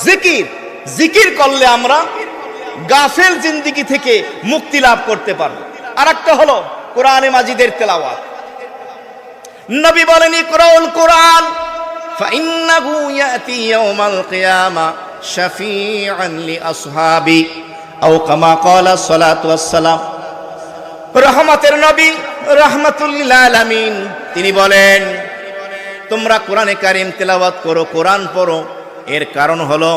জিকির, জিকির করলে আমরা গাফেল জিন্দেগি থেকে মুক্তি লাভ করতে পারবো। আরেকটা হলো কোরআনে মাজিদের তেলাওয়াত। নবী বলেন, ইকরাউল কোরআন ফাইন্নাহু ইয়াতি ইয়াউমাল কিয়ামা শাফিআন লিআসহাবি আও কামা ক্বালা সাল্লাল্লাহু আলাইহি ওয়াসাল্লাম। রহমতের নবী রাহমাতুল লিল আলামিন তিনি বলেন, তোমরা কোরআনে কারীম তেলাওয়াত করো, কোরআন পড়ো। এর কারণ হলো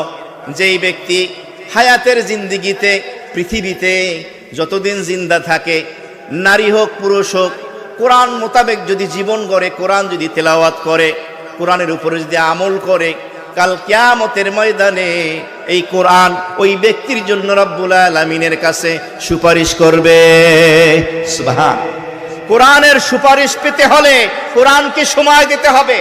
যেই ব্যক্তি হায়াতের জিন্দেগিতে পৃথিবীতে যতদিন জিন্দা থাকে, নারী হোক পুরুষ হোক, কোরআন মোতাবেক যদি জীবন গড়ে, কোরআন যদি তেলাওয়াত করে, কোরআনের উপরে যদি আমল করে, কাল কিয়ামতের ময়দানে এই কোরআন ওই ব্যক্তির জন্য রব্বুল আলামিনের কাছে সুপারিশ করবে। সুবহান। কোরআনের সুপারিশ পেতে হলে কোরআনকে সময় দিতে হবে।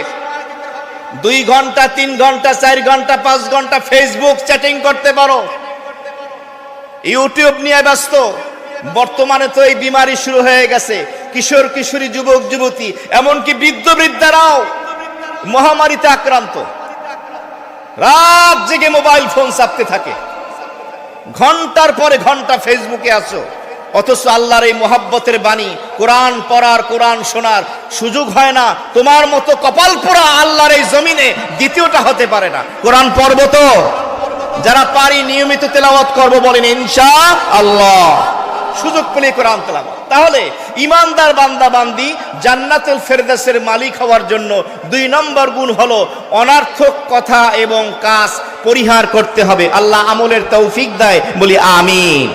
2 ঘন্টা 3 ঘন্টা 4 ঘন্টা 5 ঘন্টা ফেসবুক চ্যাটিং করতে পারো, ইউটিউব নিয়ে ব্যস্ত। বর্তমানে তো এই বিমারি শুরু হয়ে গেছে, কিশোর কিশোরী, যুবক যুবতী, এমনকি বৃদ্ধ বৃদ্ধারাও মহামারীতে আক্রান্ত। রাত জেগে মোবাইল ফোন চাপতে থাকে, ঘন্টার পরে ঘন্টা ফেসবুকে আছো, অথচ আল্লাহর এই মোহাব্বতের বাণী কোরআন পড়ার, কোরআন শোনার সুযোগ হয় না। তোমার মতো কপাল পোড়া আল্লাহর এই জমিনে দ্বিতীয়টা হতে পারে না। কোরআন পড়ব তো, যারা পারি নিয়মিত তেলাওয়াত করব, বলেন ইনশাআল্লাহ। সুযোগ পেলে কোরআন তেলাওয়াত। তাহলে ইমানদার বান্দা বান্দি জান্নাতুল ফেরদাউসের মালিক হওয়ার জন্য 2 নম্বর গুণ হলো অনার্থক কথা এবং কাজ পরিহার করতে হবে। আল্লাহ আমলের তৌফিক দেয়, বলি আমিন।